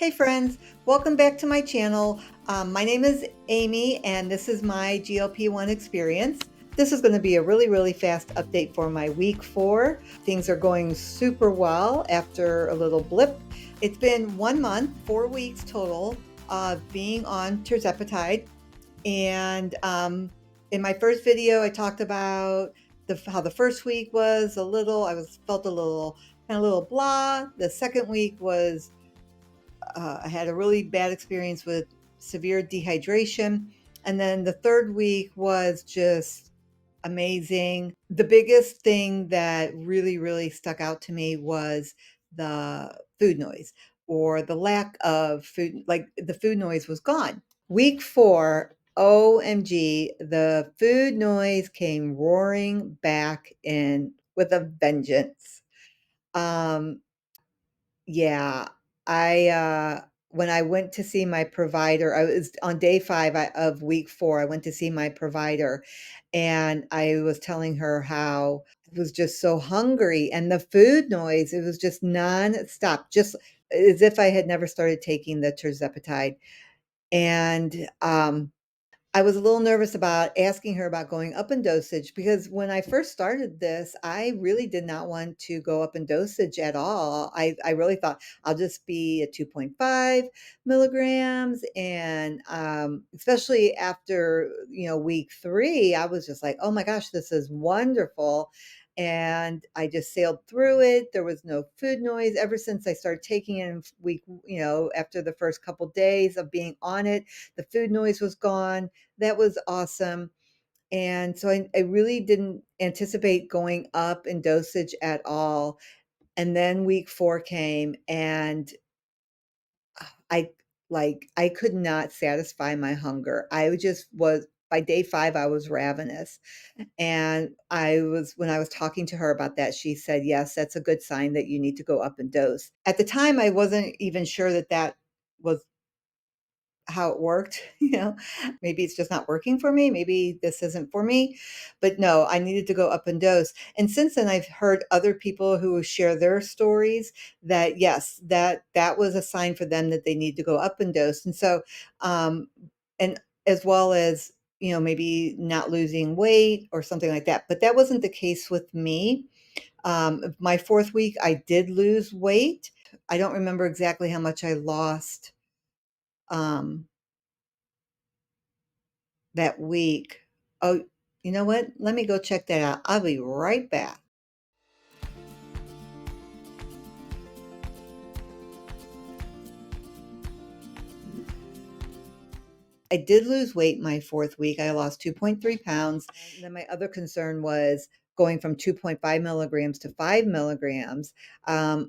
Hey friends, welcome back to my channel. My name is Amy and this is my GLP-1 experience. This is going to be a really fast update for my week 4. Things are going super well after a little blip. It's been 1 month, 4 weeks total of being on Tirzepatide. And in my first video, I talked about how the first week was felt a little kind of a little blah. The second week was I had a really bad experience with severe dehydration. And then the third week was just amazing. The biggest thing that really stuck out to me was the food noise or the lack of food, like the food noise was gone. Week 4, OMG, the food noise came roaring back in with a vengeance. Um, yeah, when I went to see my provider, I was on day 5 of week 4, I went to see my provider, and I was telling her how I was just so hungry, and the food noise, it was just nonstop, just as if I had never started taking the Tirzepatide, and, I was a little nervous about asking her about going up in dosage because when I first started this, I really did not want to go up in dosage at all. I really thought I'll just be at 2.5 milligrams. And especially after, week 3, I was just like, oh my gosh, this is wonderful. And I just sailed through it. There was no food noise ever since I started taking it in week, after the first couple days of being on it, the food noise was gone. That was awesome. And so I really didn't anticipate going up in dosage at all. And then week 4 came and I I could not satisfy my hunger. I just was by day 5 I was ravenous. And when I was talking to her about that, she said, "Yes, that's a good sign that you need to go up in dose." At the time I wasn't even sure that that was how it worked, maybe it's just not working for me. Maybe this isn't for me. But no, I needed to go up in dose. And since then I've heard other people who share their stories that yes, that was a sign for them that they need to go up in dose. And so and as well as, maybe not losing weight or something like that. But that wasn't the case with me. My 4th week I did lose weight. I don't remember exactly how much I lost. Um that week. Oh, you know what? Let me go check that out. I'll be right back. I did lose weight my 4th week. I lost 2.3 pounds. And then my other concern was going from 2.5 milligrams to 5 milligrams. I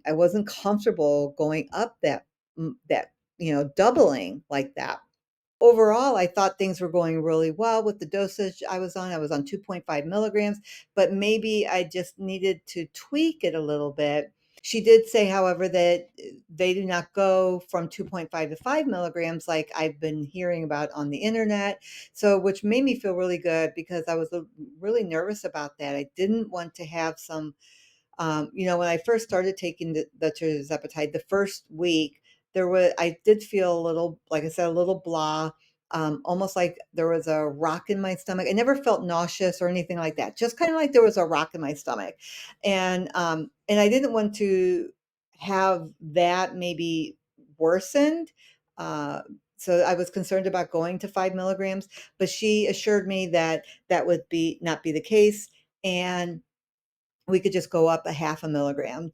wasn't comfortable going up doubling like that. Overall, I thought things were going really well with the dosage I was on. I was on 2.5 milligrams, but maybe I just needed to tweak it a little bit. She did say, however, that they do not go from 2.5 to 5 milligrams like I've been hearing about on the internet. So, which made me feel really good because I was really nervous about that. I didn't want to have some when I first started taking the Tirzepatide, the first week, I did feel a little, like I said, a little blah, almost like there was a rock in my stomach. I never felt nauseous or anything like that. Just kind of like there was a rock in my stomach, and I didn't want to have that maybe worsened. Uh, so I was concerned about going to 5 milligrams, but she assured me that that would be not be the case, and we could just go up a half a milligram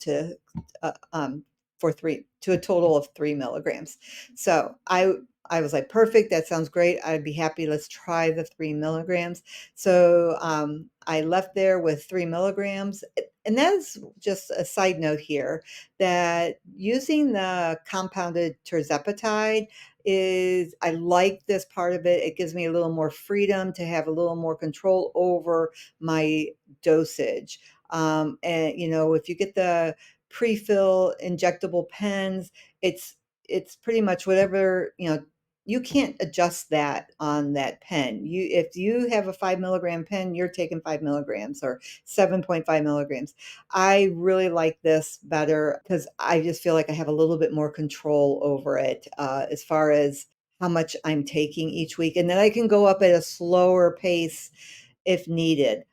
for 3 to a total of 3 milligrams. So I was like, perfect. That sounds great. I'd be happy. Let's try the 3 milligrams. So I left there with 3 milligrams. And that's just a side note here that using the compounded Tirzepatide I like this part of it. It gives me a little more freedom to have a little more control over my dosage. And if you get the pre-fill injectable pens, it's pretty much whatever, you can't adjust that on that pen. If you have a 5 milligram pen, you're taking 5 milligrams or 7.5 milligrams. I really like this better because I just feel like I have a little bit more control over it as far as how much I'm taking each week. And then I can go up at a slower pace if needed.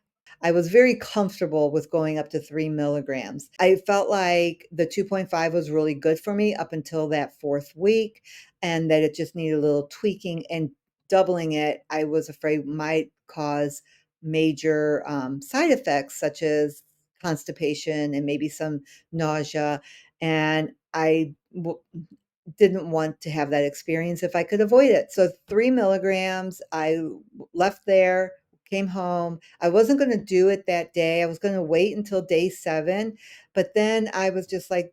I was very comfortable with going up to 3 milligrams. I felt like the 2.5 was really good for me up until that fourth week, and that it just needed a little tweaking. And doubling it, I was afraid might cause major side effects, such as constipation and maybe some nausea. And didn't want to have that experience if I could avoid it. So 3 milligrams, I left there, came home. I wasn't going to do it that day. I was going to wait until day 7, but then I was just like,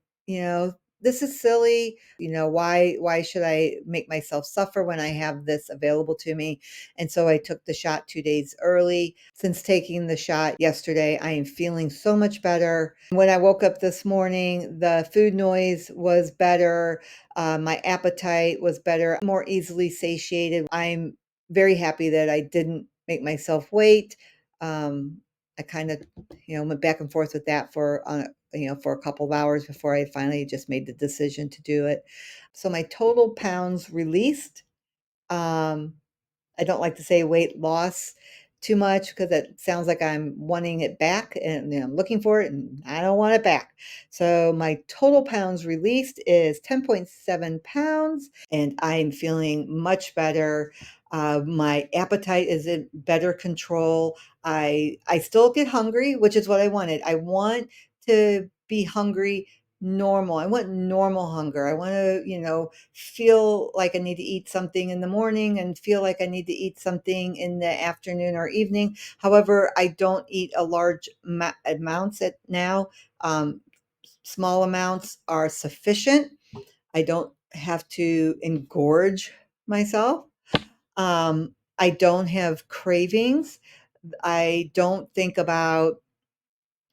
this is silly. Why should I make myself suffer when I have this available to me? And so I took the shot 2 days early. Since taking the shot yesterday, I am feeling so much better. When I woke up this morning, the food noise was better. My appetite was better, more easily satiated. I'm very happy that I didn't make myself wait. I kind of, went back and forth with that for a couple of hours before I finally just made the decision to do it. So my total pounds released. Um, I don't like to say weight loss too much because it sounds like I'm wanting it back and I'm looking for it and I don't want it back. So my total pounds released is 10.7 pounds and I'm feeling much better. My appetite is in better control. I still get hungry, which is what I wanted. I want to be hungry normal. I want normal hunger. I want to, feel like I need to eat something in the morning and feel like I need to eat something in the afternoon or evening. However, I don't eat a large amounts at now. Um, Small amounts are sufficient. I don't have to engorge myself. I don't have cravings. I don't think about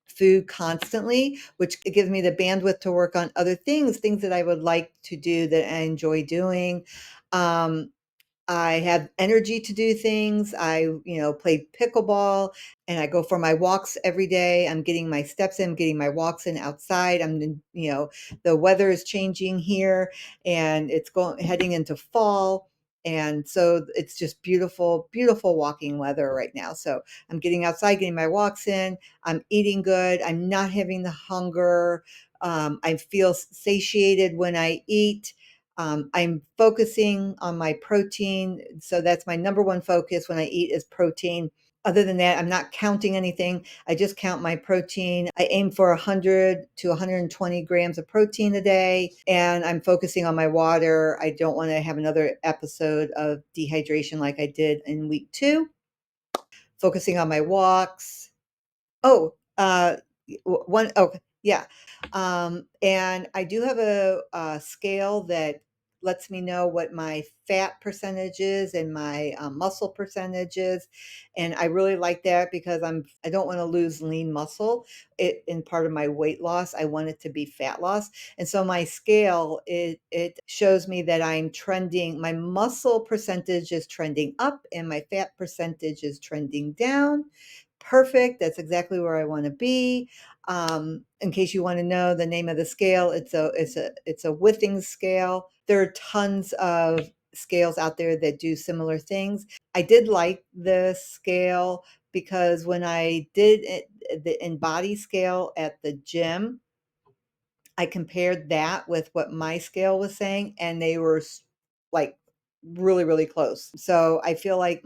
food constantly, which gives me the bandwidth to work on other things that I would like to do that I enjoy doing. Um, I have energy to do things. I, play pickleball and I go for my walks every day. I'm getting my steps in, getting my walks in outside. The weather is changing here and it's heading into fall. And so it's just beautiful, beautiful walking weather right now. So I'm getting outside, getting my walks in. I'm eating good. I'm not having the hunger. I feel satiated when I eat. I'm focusing on my protein. So that's my number one focus when I eat is protein. Other than that, I'm not counting anything. I just count my protein. I aim for 100 to 120 grams of protein a day, and I'm focusing on my water. I don't want to have another episode of dehydration like I did in week 2. Focusing on my walks. Oh, one oh, yeah. And I do have a scale that lets me know what my fat percentage is and my muscle percentage is, and I really like that because I don't want to lose lean muscle. In part of my weight loss, I want it to be fat loss, and so my scale it shows me that I'm trending. My muscle percentage is trending up, and my fat percentage is trending down. Perfect. That's exactly where I want to be. In case you want to know the name of the scale, it's a Withings scale. There are tons of scales out there that do similar things. I did like the scale because when I did the InBody scale at the gym, I compared that with what my scale was saying, and they were like really, really close. So I feel like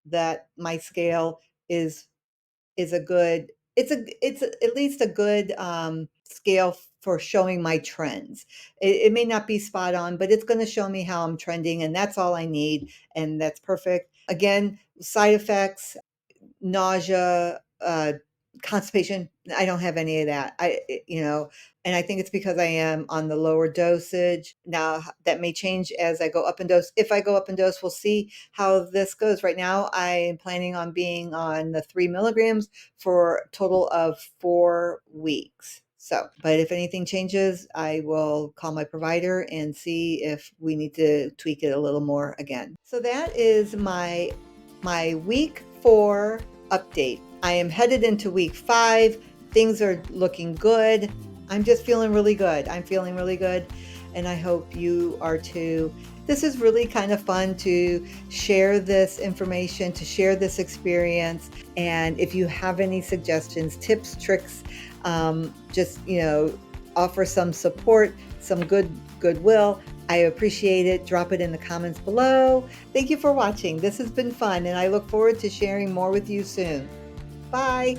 that my scale is is a good at least a good scale for showing my trends. It may not be spot on, but it's going to show me how I'm trending, and that's all I need, and that's perfect. Again, side effects, nausea, constipation. I don't have any of that. And I think it's because I am on the lower dosage. Now that may change as I go up in dose. If I go up in dose, we'll see how this goes. Right now, I am planning on being on the 3 milligrams for a total of 4 weeks. So, but if anything changes, I will call my provider and see if we need to tweak it a little more again. So that is my week 4 update. I am headed into week 5. Things are looking good. I'm just feeling really good. I'm feeling really good, and I hope you are too. This is really kind of fun to share this information, to share this experience. And if you have any suggestions, tips, tricks, just, offer some support, some goodwill, I appreciate it. Drop it in the comments below. Thank you for watching. This has been fun, and I look forward to sharing more with you soon. Bye.